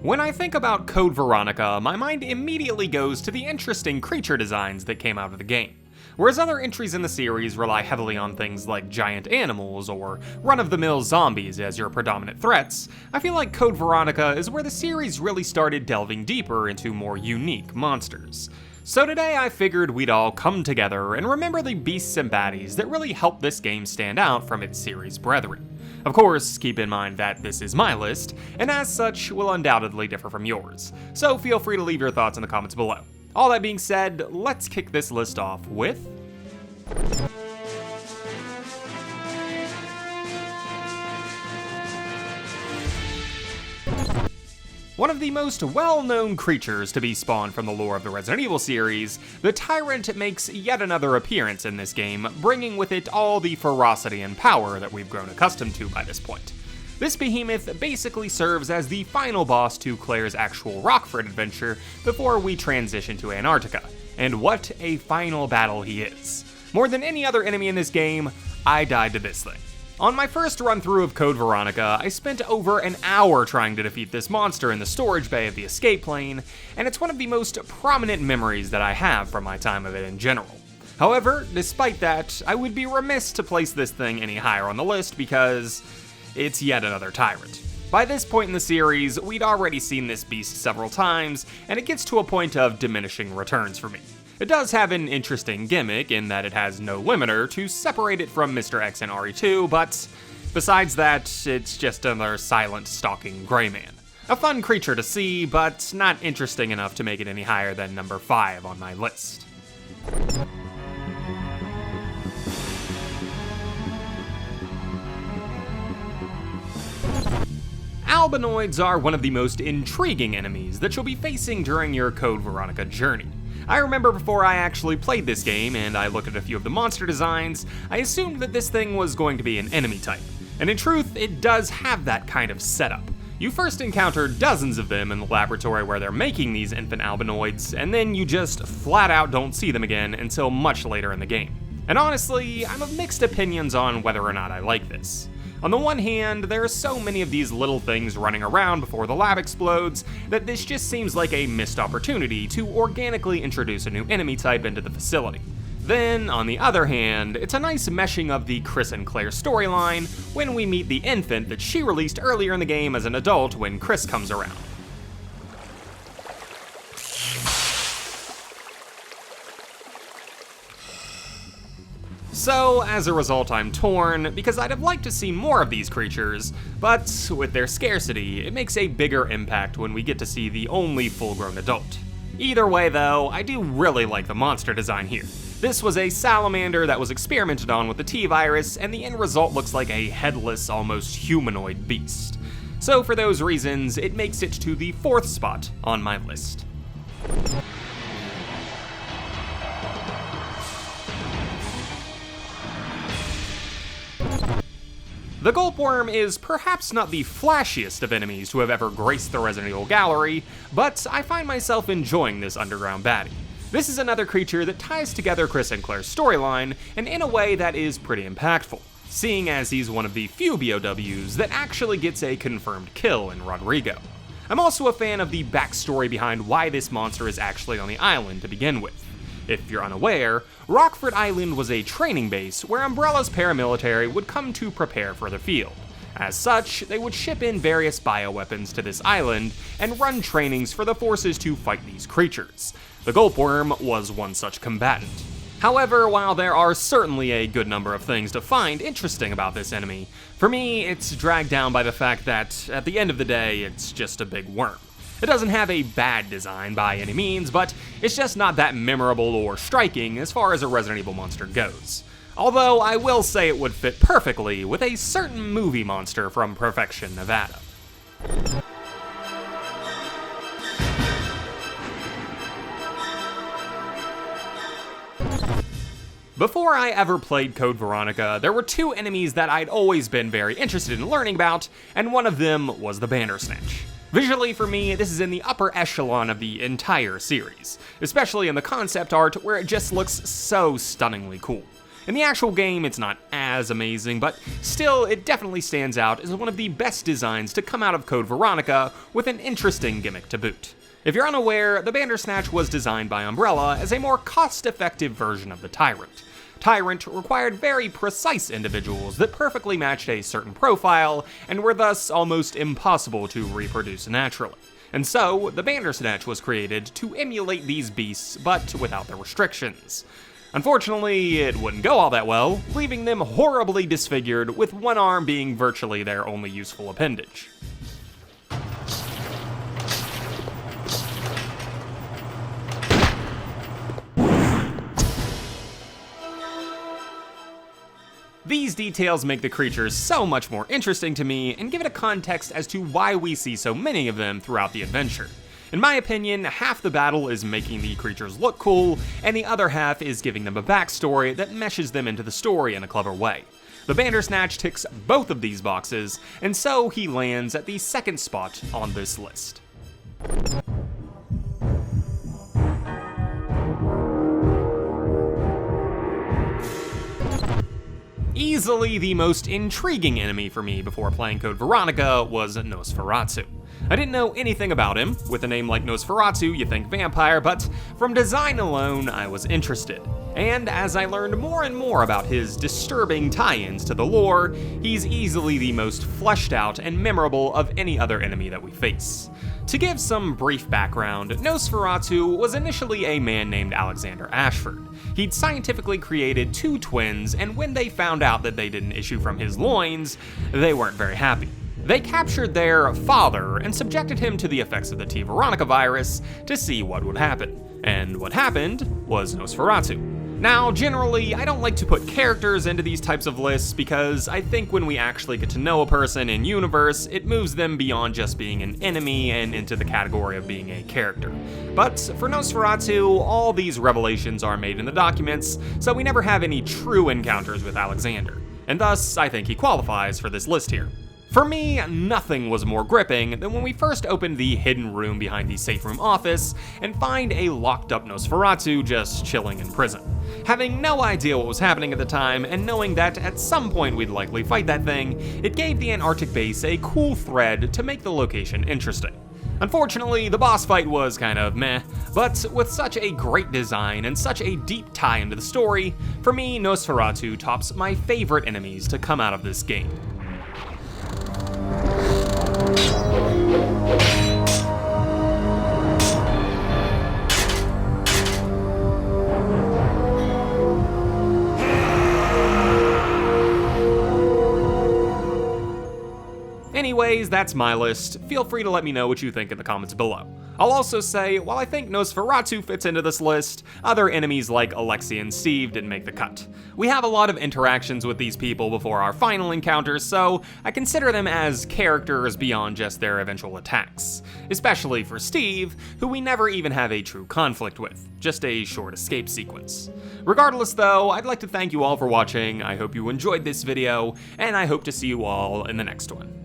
When I think about Code Veronica, my mind immediately goes to the interesting creature designs that came out of the game. Whereas other entries in the series rely heavily on things like giant animals or run-of-the-mill zombies as your predominant threats, I feel like Code Veronica is where the series really started delving deeper into more unique monsters. So today I figured we'd all come together and remember the beasts and baddies that really helped this game stand out from its series brethren. Of course, keep in mind that this is my list, and as such will undoubtedly differ from yours, so feel free to leave your thoughts in the comments below. All that being said, let's kick this list off with... One of the most well-known creatures to be spawned from the lore of the Resident Evil series, the Tyrant makes yet another appearance in this game, bringing with it all the ferocity and power that we've grown accustomed to by this point. This behemoth basically serves as the final boss to Claire's actual Rockford adventure before we transition to Antarctica, and what a final battle he is. More than any other enemy in this game, I died to this thing. On my first run through of Code Veronica, I spent over an hour trying to defeat this monster in the storage bay of the escape plane, and it's one of the most prominent memories that I have from my time of it in general. However, despite that, I would be remiss to place this thing any higher on the list because it's yet another Tyrant. By this point in the series, we'd already seen this beast several times, and it gets to a point of diminishing returns for me. It does have an interesting gimmick in that it has no limiter to separate it from Mr. X and RE2, but besides that, it's just another silent, stalking gray man. A fun creature to see, but not interesting enough to make it any higher than number 5 on my list. Albinoids are one of the most intriguing enemies that you'll be facing during your Code Veronica journey. I remember before I actually played this game and I looked at a few of the monster designs, I assumed that this thing was going to be an enemy type. And in truth, it does have that kind of setup. You first encounter dozens of them in the laboratory where they're making these infant albinoids, and then you just flat out don't see them again until much later in the game. And honestly, I'm of mixed opinions on whether or not I like this. On the one hand, there are so many of these little things running around before the lab explodes that this just seems like a missed opportunity to organically introduce a new enemy type into the facility. Then, on the other hand, it's a nice meshing of the Chris and Claire storyline when we meet the infant that she released earlier in the game as an adult when Chris comes around. So, as a result, I'm torn, because I'd have liked to see more of these creatures, but with their scarcity, it makes a bigger impact when we get to see the only full-grown adult. Either way though, I do really like the monster design here. This was a salamander that was experimented on with the T-virus, and the end result looks like a headless, almost humanoid beast. So for those reasons, it makes it to the 4th spot on my list. The Gulp Worm is perhaps not the flashiest of enemies to have ever graced the Resident Evil gallery, but I find myself enjoying this underground baddie. This is another creature that ties together Chris and Claire's storyline, and in a way that is pretty impactful, seeing as he's one of the few BOWs that actually gets a confirmed kill in Rodrigo. I'm also a fan of the backstory behind why this monster is actually on the island to begin with. If you're unaware, Rockford Island was a training base where Umbrella's paramilitary would come to prepare for the field. As such, they would ship in various bioweapons to this island and run trainings for the forces to fight these creatures. The Gulp Worm was one such combatant. However, while there are certainly a good number of things to find interesting about this enemy, for me, it's dragged down by the fact that, at the end of the day, it's just a big worm. It doesn't have a bad design by any means, but it's just not that memorable or striking as far as a Resident Evil monster goes. Although I will say it would fit perfectly with a certain movie monster from Perfection, Nevada. Before I ever played Code Veronica, there were 2 enemies that I'd always been very interested in learning about, and one of them was the Snatch. Visually, for me, this is in the upper echelon of the entire series, especially in the concept art where it just looks so stunningly cool. In the actual game, it's not as amazing, but still, it definitely stands out as one of the best designs to come out of Code Veronica, with an interesting gimmick to boot. If you're unaware, the Bandersnatch was designed by Umbrella as a more cost-effective version of the Tyrant. Tyrant required very precise individuals that perfectly matched a certain profile, and were thus almost impossible to reproduce naturally. And so, the Bandersnatch was created to emulate these beasts, but without the restrictions. Unfortunately, it wouldn't go all that well, leaving them horribly disfigured, with one arm being virtually their only useful appendage. These details make the creatures so much more interesting to me and give it a context as to why we see so many of them throughout the adventure. In my opinion, half the battle is making the creatures look cool, and the other half is giving them a backstory that meshes them into the story in a clever way. The Bandersnatch ticks both of these boxes, and so he lands at the second spot on this list. Easily the most intriguing enemy for me before playing Code Veronica was Nosferatu. I didn't know anything about him. With a name like Nosferatu, you think vampire, but from design alone, I was interested. And as I learned more and more about his disturbing tie-ins to the lore, he's easily the most fleshed out and memorable of any other enemy that we face. To give some brief background, Nosferatu was initially a man named Alexander Ashford. He'd scientifically created two twins, and when they found out that they didn't issue from his loins, they weren't very happy. They captured their father and subjected him to the effects of the T. Veronica virus to see what would happen. And what happened was Nosferatu. Now, generally, I don't like to put characters into these types of lists because I think when we actually get to know a person in universe, it moves them beyond just being an enemy and into the category of being a character. But for Nosferatu, all these revelations are made in the documents, so we never have any true encounters with Alexander. And thus, I think he qualifies for this list here. For me, nothing was more gripping than when we first opened the hidden room behind the safe room office and find a locked up Nosferatu just chilling in prison. Having no idea what was happening at the time, and knowing that at some point we'd likely fight that thing, it gave the Antarctic base a cool thread to make the location interesting. Unfortunately, the boss fight was kind of meh, but with such a great design and such a deep tie into the story, for me, Nosferatu tops my favorite enemies to come out of this game. Anyways, that's my list. Feel free to let me know what you think in the comments below. I'll also say, while I think Nosferatu fits into this list, other enemies like Alexei and Steve didn't make the cut. We have a lot of interactions with these people before our final encounters, so I consider them as characters beyond just their eventual attacks. Especially for Steve, who we never even have a true conflict with, just a short escape sequence. Regardless though, I'd like to thank you all for watching, I hope you enjoyed this video, and I hope to see you all in the next one.